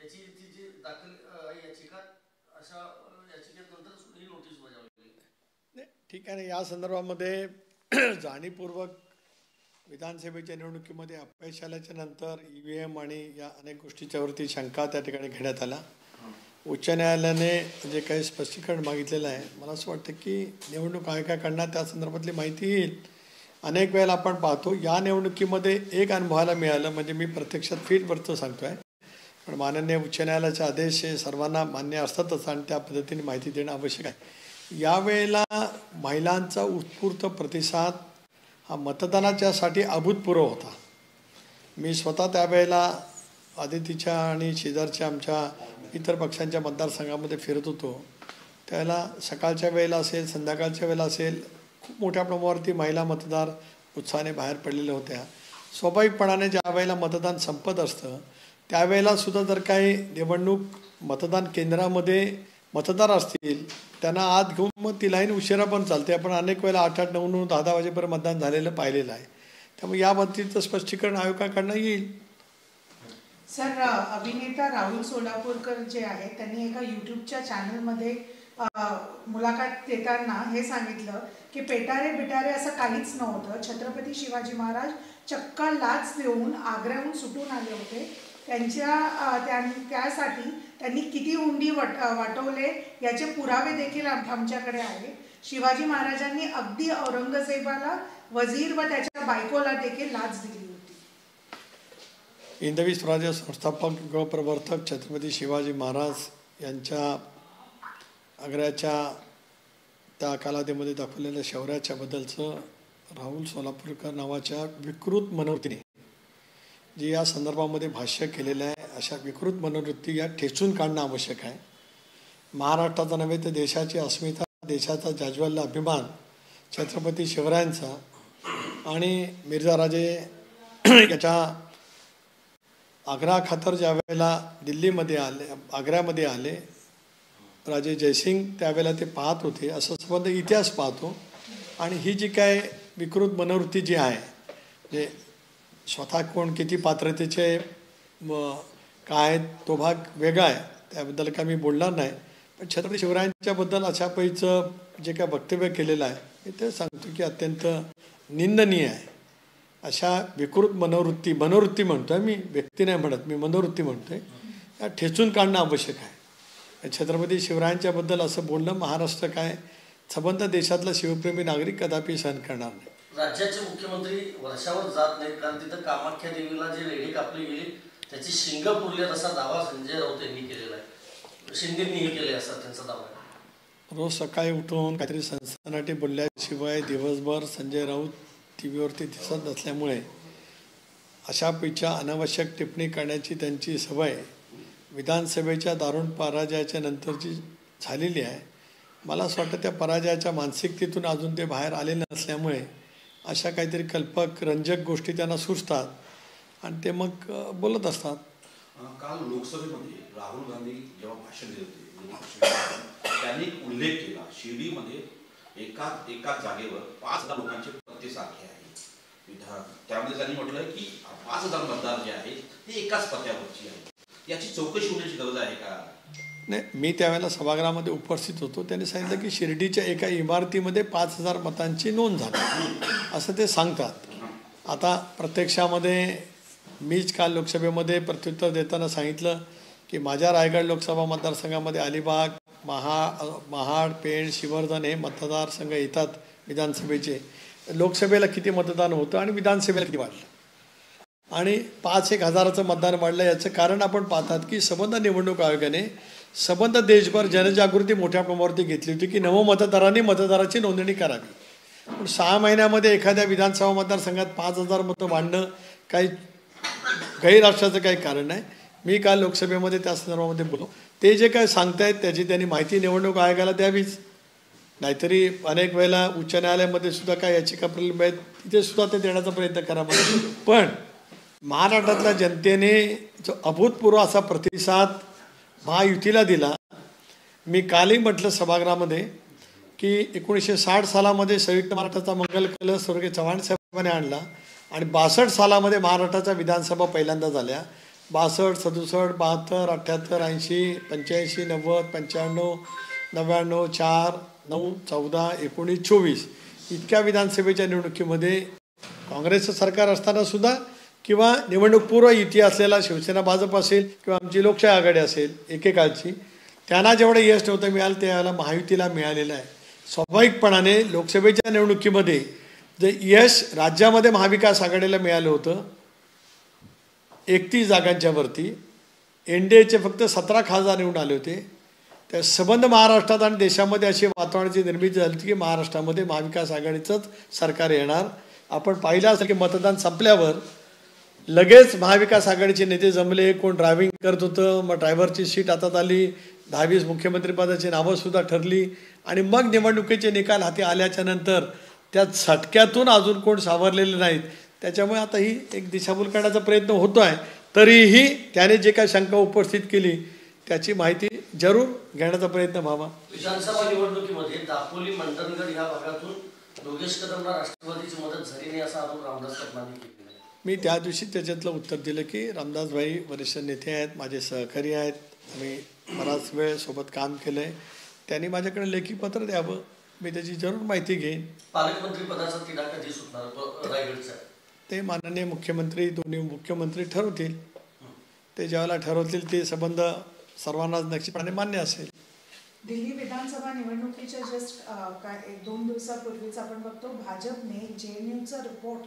याची ती जी दाखल याचिका अशा याचिकेनंतर ही नोटीस बजावली. ठीक आहे. या संदर्भामध्ये जाणीवपूर्वक विधानसभेच्या निवडणुकीमध्ये अपयश आल्याच्या नंतर EVM आणि या अनेक गोष्टीच्यावरती शंका त्या ठिकाणी घेण्यात आला. उच्च न्यायालयाने जे काही स्पष्टीकरण मागितलेलं आहे, मला असं वाटतं की निवडणूक आयोगाकडनं त्या संदर्भातली माहिती येईल. अनेक वेळेला आपण पाहतो या निवडणुकीमध्ये एक अनुभवायला मिळालं, म्हणजे मी प्रत्यक्षात फील्डवरचं सांगतो आहे, पण माननीय उच्च न्यायालयाचे आदेश हे सर्वांना मान्य असतातच आणि त्या पद्धतीने माहिती देणं आवश्यक आहे. यावेळेला महिलांचा उत्स्फूर्त प्रतिसाद हा मतदानाच्यासाठी अभूतपूर्व होता. मी स्वतः त्यावेळेला आदितीच्या आणि शेजारच्या आमच्या इतर पक्षांच्या मतदारसंघामध्ये फिरत होतो. त्यावेळेला सकाळच्या वेळेला असेल, संध्याकाळच्या वेळेला असेल, खूप मोठ्या प्रमाणावरती महिला मतदार उत्साहाने बाहेर पडलेल्या होत्या. स्वाभाविकपणाने ज्या वेळेला मतदान संपत असतं त्यावेळेला सुद्धा जर काही निवडणूक मतदान केंद्रामध्ये मतदार असतील त्यांना आत घेऊन मग ती लाईन उशिरा पण चालते. आपण अनेक वेळेला 8-8, 9-9, 10-10 वाजेपर्यंत मतदान झालेलं पाहिलेलं आहे. त्यामुळे या बाबतीचं स्पष्टीकरण आयोगाकडनं येईल. सर, अभिनेता राहुल सोलापूरकर जे आहेत त्यांनी एका यूट्यूबच्या चॅनलमध्ये मुलाखत देताना हे सांगितलं की पेटारे बिटारे असं काहीच नव्हतं. छत्रपती शिवाजी महाराज चक्क लाच देऊन आग्र्याहून सुटून आले होते. त्यासाठी त्यांनी किती हुंडी वाटवले याचे पुरावे देखील आमच्याकडे आहेत. शिवाजी महाराजांनी अगदी औरंगजेबाला वजीर व त्याच्या बायकोला देखील लाच दिली होती. हिंदवी स्वराज्य संस्थापक व प्रवर्तक छत्रपती शिवाजी महाराज यांच्या आग्र्याच्या त्या कालावधीमध्ये दाखवलेल्या शौर्याच्या बद्दलचं राहुल सोलापूरकर नावाच्या विकृत मनोवृत्तीने जी या संदर्भामध्ये भाष्य केलेलं आहे, अशा विकृत मनोवृत्ती या ठेचून काढणं आवश्यक आहे. महाराष्ट्राचा नव्हे तर देशाची अस्मिता, देशाचा जाज्वल्य अभिमान छत्रपती शिवरायांचा आणि मिर्झा राजे याच्या आग्रा खातर ज्या वेळेला दिल्लीमध्ये आले, आग्र्यामध्ये आले, राजे जयसिंग त्यावेळेला ते पाहत होते, असं संबंध इतिहास पाहतो. आणि ही जी काय विकृत मनोवृत्ती जी आहे, जे स्वतः कोण किती पात्रतेचे काय तो भाग वेगळा आहे, त्याबद्दल काय मी बोलणार नाही. पण छत्रपती शिवरायांच्याबद्दल अशा पैचं जे काय वक्तव्य केलेलं आहे मी ते सांगतो की अत्यंत निंदनीय आहे. अशा विकृत मनोवृत्ती म्हणतो आहे मी, व्यक्ती नाही म्हणत, मी मनोवृत्ती म्हणतो आहे, या ठेचून काढणं आवश्यक आहे. छत्रपती शिवरायांच्याबद्दल असं बोलणं महाराष्ट्र काय संबंध देशातला शिवप्रेमी नागरिक कदापि सहन करणार नाही. राज्याचे मुख्यमंत्री वर्षावर जात नाहीत कारण तिथं कामाख्या देवीला जी रेडी कापली गेली त्याची शिंग पुरल्यात असा दावा संजय राऊत यांनी केलेला आहे. शिंदेंनीही केले असा त्यांचा दावा आहे. रोज सकाळी उठून काहीतरी संस्थानाटी बोलल्याशिवाय दिवसभर संजय राऊत टी व्हीवरती दिसत नसल्यामुळे अशा पैच्या अनावश्यक टिप्पणी करण्याची त्यांची सवय विधानसभेच्या दारुण पराजयाच्या नंतरची झालेली आहे. मला असं वाटतं त्या पराजयाच्या मानसिकतेतून अजून ते बाहेर आले नसल्यामुळे अशा काहीतरी कल्पक रंजक गोष्टी त्यांना सुचतात आणि ते मग बोलत असतात. काल लोकसभेमध्ये राहुल गांधी जेव्हा भाषण देत होते त्यांनी उल्लेख केला शिर्डीमध्ये एका जागेवर 5,000 लोकांचे पत्ते सारखे आहे. त्यामध्ये त्यांनी म्हटलं की 5,000 मतदार जे आहेत ते एकाच पत्त्यावरची आहेत. याची चौकशी होण्याची गरज आहे का? नाही, मी त्यावेळेला सभागृहामध्ये उपस्थित होतो. त्यांनी सांगितलं की शिर्डीच्या एका इमारतीमध्ये 5,000 मतांची नोंद झाली असं ते सांगतात. आता प्रत्यक्षामध्ये मीच काल लोकसभेमध्ये प्रत्युत्तर देताना सांगितलं की माझ्या रायगड लोकसभा मतदारसंघामध्ये अलिबाग, महाड, पेण, श्रीवर्धन हे मतदारसंघ येतात विधानसभेचे. लोकसभेला किती मतदान होतं आणि विधानसभेला किती वाढलं आणि 5,000 मतदान वाढलं. याचं कारण आपण पाहतात की संबंध निवडणूक आयोगाने संबंध देशभर जनजागृती मोठ्या प्रमाणावरती घेतली होती की मतदारांनी मतदाराची नोंदणी करावी. पण 6 महिन्यामध्ये एखाद्या विधानसभा मतदारसंघात 5,000 मतं वाढणं काही गैरराष्ट्राचं काही कारण नाही. मी काल लोकसभेमध्ये त्या संदर्भामध्ये बोललो. ते जे काय सांगतायत त्याची त्यांनी माहिती निवडणूक आयोगाला द्यावीच. नाहीतरी अनेक वेळेला उच्च न्यायालयामध्ये सुद्धा काय याचिका प्रलंबित आहेत तिथे सुद्धा ते देण्याचा प्रयत्न करावा. पण महाराष्ट्रातल्या जनतेने जो अभूतपूर्व असा प्रतिसाद महायुतीला दिला. मी कालही म्हटलं सभागृहामध्ये की 1960 सालामध्ये संयुक्त महाराष्ट्राचा मंगल कलश स्वर्गीय चव्हाण साहेबांनी आणला आणि 62 सालामध्ये महाराष्ट्राच्या विधानसभा पहिल्यांदा झाल्या. 62, 67, 72, 78, 80, 85, 90, 95, 99, 4, 9, 14, 19, 24 इतक्या विधानसभेच्या निवडणुकीमध्ये काँग्रेसचं सरकार असताना सुद्धा किंवा निवडणूक पूर्व युती असलेला शिवसेना भाजप असेल किंवा आमची लोकशाही आघाडी असेल एकेकाळची, त्यांना जेवढं यश नव्हतं मिळालं त्यावेळेला महायुतीला मिळालेलं आहे. स्वाभाविकपणाने लोकसभेच्या निवडणुकीमध्ये जे यश राज्यामध्ये महाविकास आघाडीला मिळालं होतं 31 जागांच्या वरती, NDAचे फक्त 17 खासदार निवडून आले होते. त्या संबंध महाराष्ट्रात आणि देशामध्ये अशी वातावरणाची निर्मिती झाली होती की महाराष्ट्रामध्ये महाविकास आघाडीचंच सरकार येणार. आपण पाहिलं असेल की मतदान संपल्यावर लगेच महाविकास आघाडीचे नेते जमले, कोण ड्रायव्हिंग करत होतं, मग ड्रायव्हरची सीट हातात आली, 10-20 मुख्यमंत्रीपदाची नावंसुद्धा ठरली आणि मग निवडणुकीचे निकाल हाती आल्याच्या नंतर त्या झटक्यातून अजून कोण सावरलेले नाहीत. त्याच्यामुळे आता ही एक दिशाभूल करण्याचा प्रयत्न होतो आहे. तरीही त्याने जे काही शंका उपस्थित केली त्याची माहिती जरूर घेण्याचा प्रयत्न व्हावा. विधानसभा निवडणुकीमध्ये दापोली मंडणगड या भागातून योगेश कदमला राष्ट्रवादीची मदत झाली नाही असा आरोप रामदास कदमांनी केला. मी त्या दिवशी त्याच्यातलं उत्तर दिलं की रामदासभाई वरिष्ठ नेते आहेत, माझे सहकारी आहेत, आम्ही बराच वेळ सोबत काम केलं आहे, त्यांनी माझ्याकडे लेखी पत्र द्यावं, मी त्याची जरूर माहिती घेईन. पालकमंत्री पदाचा तिढा कधी सुटणार रायगडचा? ते माननीय मुख्यमंत्री, दोन्ही मुख्यमंत्री ठरवतील. ते ज्यावेळेला ठरवतील ते संबंध सर्वांनाच निश्चितपणे मान्य असेल. दिल्ली विधानसभा निवडणुकीच्या जस्ट 2 दिवसापूर्वीच आपण बघतो भाजपने JNUचा रिपोर्ट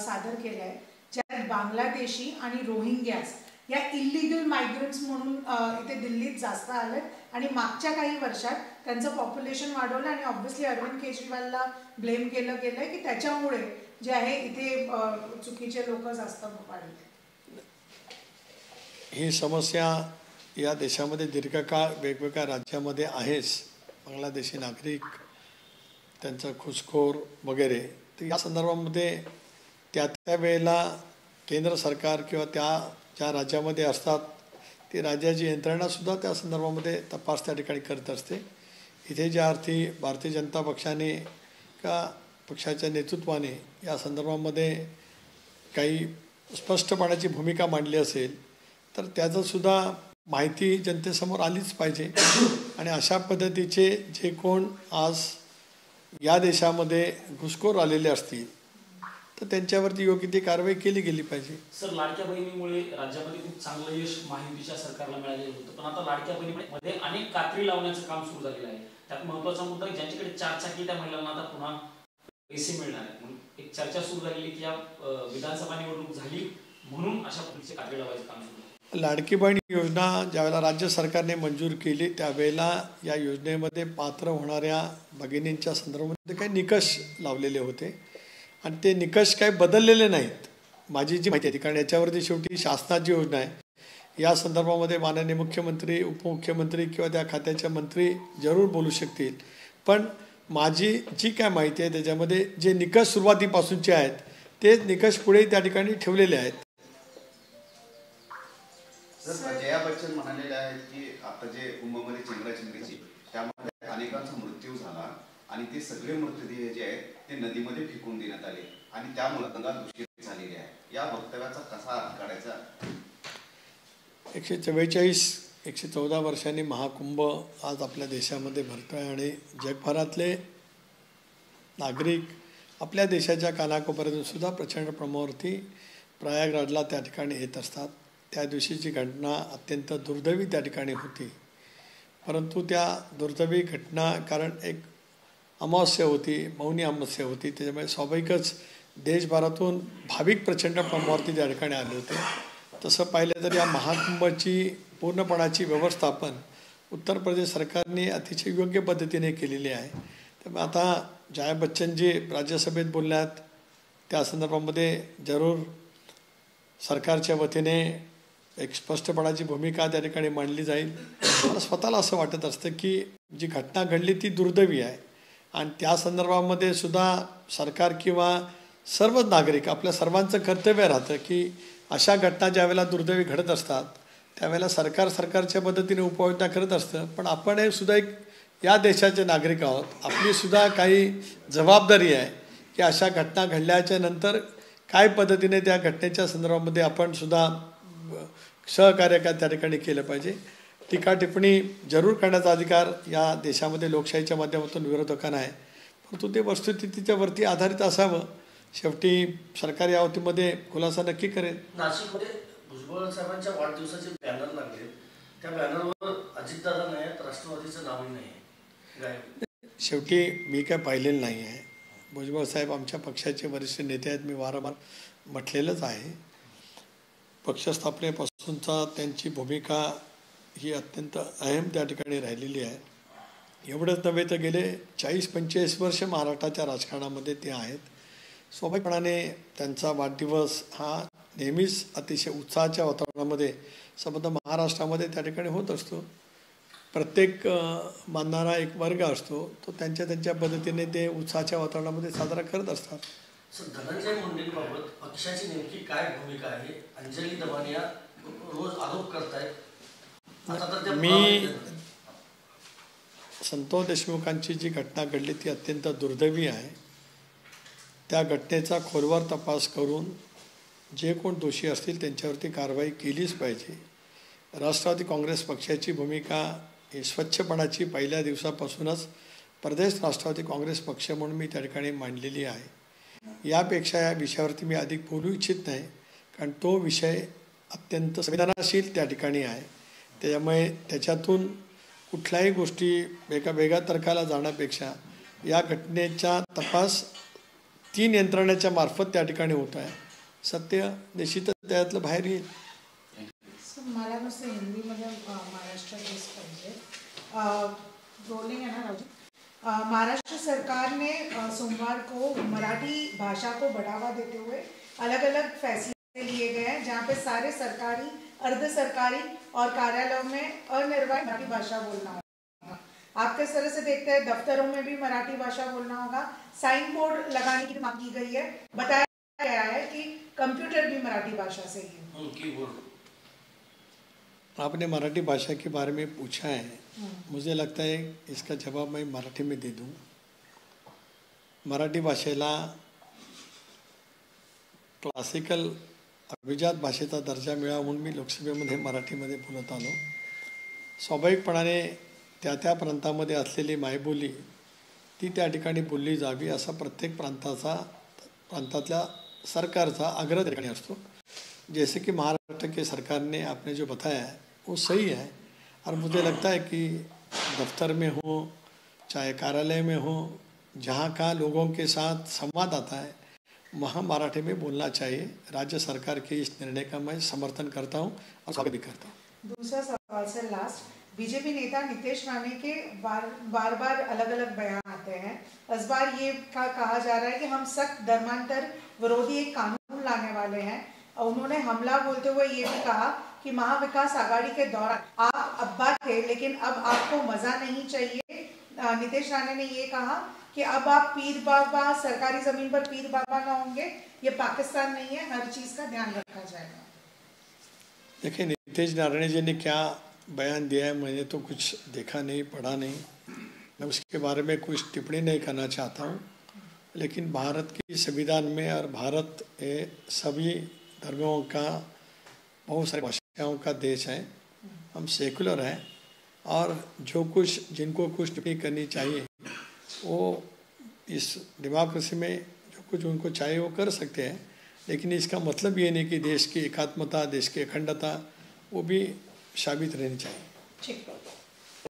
सादर केलाय ज्यात बांगलादेशी आणि रोहिंग्यास या इलिगल मायग्रंट्स म्हणून इथे दिल्लीत जास्त आलेत आणि मागच्या काही वर्षात त्यांचं पॉप्युलेशन वाढवलं आणि ऑब्व्हियसली अरविंद केजरीवालला ब्लेम केलं गेलंय की त्याच्यामुळे जे आहे इथे चुकीचे लोक जास्त वाढले. ही समस्या या देशामध्ये दीर्घकाळ वेगवेगळ्या राज्यामध्ये आहेच. बांगलादेशी नागरिक, त्यांचा घुसखोर वगैरे, तर या संदर्भामध्ये त्या वेळेला केंद्र सरकार किंवा त्या ज्या राज्यामध्ये असतात ती राज्याची यंत्रणासुद्धा त्या संदर्भामध्ये तपास त्या ठिकाणी करत असते. इथे ज्या अर्थी भारतीय जनता पक्षाने का पक्षाच्या नेतृत्वाने या संदर्भामध्ये काही स्पष्टपणाची भूमिका मांडली असेल तर त्याचंसुद्धा माहिती जनतेसमोर आलीच पाहिजे. आणि अशा पद्धतीचे जे कोण आज या देशामध्ये घुसखोर आलेले असतील तर त्यांच्यावरती योग्य ती कारवाई केली गेली पाहिजे. सर, लाडक्या बहिणीमुळे राज्यामध्ये खूप चांगलं यश महायुतीच्या सरकारला मिळालेलं होतं, पण आता लाडक्या बहिणीमध्ये अनेक कात्री लावण्याचं काम सुरू झालेलं आहे. त्यात महत्त्वाचा मुद्दा ज्यांच्याकडे 4 चाकी त्या महिलांना आता पुन्हा पैसे मिळणार आहेत म्हणून एक चर्चा सुरू झालेली की या विधानसभा निवडणूक झाली म्हणून अशा पद्धतीचे कात्री लावायचं काम सुरू झालं. लाडकी बहीण योजना ज्यावेळेला राज्य सरकारने मंजूर केली त्यावेळेला या योजनेमध्ये पात्र होणाऱ्या भगिनींच्या संदर्भामध्ये काही निकष लावलेले होते आणि ते निकष काही बदललेले नाहीत. माझी जी माहिती आहे कारण याच्यावरती शेवटी शासनाची योजना आहे. या संदर्भामध्ये माननीय मुख्यमंत्री, उपमुख्यमंत्री किंवा त्या खात्याचे मंत्री जरूर बोलू शकतील. पण माझी जी काय माहिती आहे त्याच्यामध्ये जे निकष सुरुवातीपासूनचे आहेत तेच निकष पुढे त्या ठिकाणी ठेवलेले आहेत. सर, जया बच्चन म्हणालेले आहेत की आता जे कुंभमध्ये चेंगराचेंगरीची त्यामध्ये अनेकांचा मृत्यू झाला आणि ते सगळे मृतदेह जे आहेत ते नदीमध्ये फेकून देण्यात आले आणि त्यामुळे गंगा दूषित झालेली आहे. या वक्तव्याचा कसा अर्थ काढायचा? 114 वर्षांनी महाकुंभ आज आपल्या देशामध्ये भरतो आहे आणि जगभरातले नागरिक आपल्या देशाच्या कानाकोपऱ्यातून सुद्धा प्रचंड प्रमाणावरती प्रयागराजला त्या ठिकाणी येत असतात. त्या दिवशीची घटना अत्यंत दुर्दैवी त्या ठिकाणी होती, परंतु त्या दुर्दैवी घटना कारण एक अमावस्या होती, मौनी अमावस्या होती, त्याच्यामुळे स्वाभाविकच देशभरातून भाविक प्रचंड प्रमाणावरती त्या ठिकाणी आले होते. तसं पाहिलं तर या महाकुंभाची पूर्णपणाची व्यवस्थापन उत्तर प्रदेश सरकारने अतिशय योग्य पद्धतीने केलेली आहे. त्यामुळे आता जया बच्चनजी राज्यसभेत बोलल्यात त्या संदर्भामध्ये जरूर सरकारच्या वतीने एक स्पष्टपणाची भूमिका त्या ठिकाणी मांडली जाईल. मला स्वतःला असं वाटत असतं की जी घटना घडली ती दुर्दैवी आहे आणि त्या संदर्भामध्ये सुद्धा सरकार किंवा सर्व नागरिक आपल्या सर्वांचं कर्तव्य राहतं की अशा घटना ज्यावेळेला दुर्दैवी घडत असतात त्यावेळेला सरकारच्या पद्धतीने उपाययोजना करत असतं. पण आपण हे सुद्धा एक या देशाचे नागरिक आहोत, आपलीसुद्धा काही जबाबदारी आहे की अशा घटना घडल्याच्या नंतर काय पद्धतीने त्या घटनेच्या संदर्भामध्ये आपण सुद्धा सहकार्य त्या ठिकाणी केलं पाहिजे. टीका टिप्पणी जरूर करण्याचा अधिकार या देशामध्ये लोकशाहीच्या माध्यमातून विरोधकांना आहे, परंतु ते वस्तुस्थितीच्यावरती आधारित असावं. शेवटी सरकारी आवतीमध्ये खुलासा नक्की करेल. नाशिकमध्ये भुजबळ साहेबांच्या वाढदिवसाचे बॅनर लागले, त्या बॅनरवर अजितदादा नाही आहेत, राष्ट्रवादीचं नावही नाही आहे गायब. शेवटी मी काय पाहिलेलं नाही आहे. भुजबळ साहेब आमच्या पक्षाचे वरिष्ठ नेते आहेत, मी वारंवार म्हटलेलंच आहे. पक्षस्थापनेपासूनचा त्यांची भूमिका ही अत्यंत अहम त्या ठिकाणी राहिलेली आहे. एवढंच नव्हे तर गेले 40-45 वर्ष महाराष्ट्राच्या राजकारणामध्ये ते आहेत. स्वाभाविकपणाने त्यांचा वाढदिवस हा नेहमीच अतिशय उत्साहाच्या वातावरणामध्ये संबंध महाराष्ट्रामध्ये त्या ठिकाणी होत असतो. प्रत्येक मानणारा एक वर्ग असतो, तो त्यांच्या पद्धतीने ते उत्साहाच्या वातावरणामध्ये साजरा करत असतात. धनंजय मुंडेंबाबत पक्षाची नेमकी काय भूमिका आहे? अंजली दमानिया रोज आरोप करतायत. मी संतोष देशमुखांची जी घटना घडली ती अत्यंत दुर्दैवी आहे. त्या घटनेचा खोलवर तपास करून जे कोण दोषी असतील त्यांच्यावरती कारवाई केलीच पाहिजे. राष्ट्रवादी काँग्रेस पक्षाची भूमिका ही स्वच्छपणाची पहिल्या दिवसापासूनच प्रदेश राष्ट्रवादी काँग्रेस पक्ष म्हणून मी त्या ठिकाणी मांडलेली आहे. यापेक्षा या विषयावरती मी अधिक बोलू इच्छित नाही, कारण तो विषय अत्यंत संवेदनाशील त्या ठिकाणी आहे. त्यामुळे त्याच्यातून कुठल्याही गोष्टी एका वेगळ्या तर्काला जाण्यापेक्षा या घटनेचा तपास 3 यंत्रणेच्या मार्फत त्या ठिकाणी होत आहे. सत्य निश्चितच त्यातलं बाहेर येईल. मला नुसतं हिंदीमध्ये महाराष्ट्र देश पाहिजे. रोलिंग है ना राजू. महाराष्ट्र सरकार ने सोमवार को मराठी भाषा को बढ़ावा देते हुए अलग अलग फैसले लिए गए हैं, जहाँ पे सारे सरकारी, अर्ध सरकारी और कार्यालयों में अनिर्वाय मराठी भाषा बोलना होगा. आप किस तरह से देखते हैं? दफ्तरों में भी मराठी भाषा बोलना होगा. साइन बोर्ड लगाने की मांग की गई है. बताया गया है कि कंप्यूटर भी मराठी भाषा से ही. आपने मराठी भाषा के बारे में पूछा है, मुझे लगता है इसका जवाब मैं मराठी में दे दूं. मराठी भाषेला क्लासिकल अभिजात भाषेचा दर्जा मिळावा म्हणून मी लोकसभेमध्ये मराठीमध्ये बोलत आलो. स्वाभाविकपणाने त्या प्रांतामध्ये असलेली मायबोली ती त्या ठिकाणी बोलली जावी असा प्रत्येक प्रांतातल्या सरकारचा आग्रह त्या ठिकाणी असतो. जैसे कि महाराष्ट्र के सरकार ने आपने जो बताया है वो सही है, और मुझे लगता है कि दफ्तर में हो चाहे कार्यालय में हो, जहाँ का लोगों के साथ संवाद आता है वहाँ मराठी में बोलना चाहिए. राज्य सरकार के इस निर्णय का मैं समर्थन करता हूँ और स्वागत भी करता हूँ. दूसरा सवाल सर लास्ट. बीजेपी नेता नितेश राणे के बार अलग अलग बयान आते हैं. इस बार ये कहा जा रहा है कि हम सख्त धर्मांतर विरोधी एक कानून लाने वाले हैं. उन्होंने हमला बोलते हुए ये भी कहा कि महाविकास आघाड़ी के दौरान आप अब्बा थे, लेकिन अब आपको मजा नहीं चाहिए. नितेश राणे ने ये कहा कि अब आप पीर बाबा, सरकारी जमीन पर पीर बाबा ना होंगे. ये पाकिस्तान नहीं है, हर चीज का ध्यान रखा जाएगा. देखिए, नितेश राणे जी ने क्या बयान दिया है मैंने तो कुछ देखा नहीं, पढ़ा नहीं. मैं उसके बारे में कुछ टिप्पणी नहीं करना चाहता हूँ. लेकिन भारत की संविधान में और भारत सभी धर्मों का, बहुत सारी भाषाओं का देश है. हम सेकुलर हैं और जिनको कुछ टिप्पणी करनी चाहिए वो इस डेमोक्रेसी में जो कुछ उनको चाहिए वो कर सकते हैं. लेकिन इसका मतलब ये नहीं कि देश की एकात्मता, देश की अखंडता वो भी साबित रहनी चाहिए. ठीक है.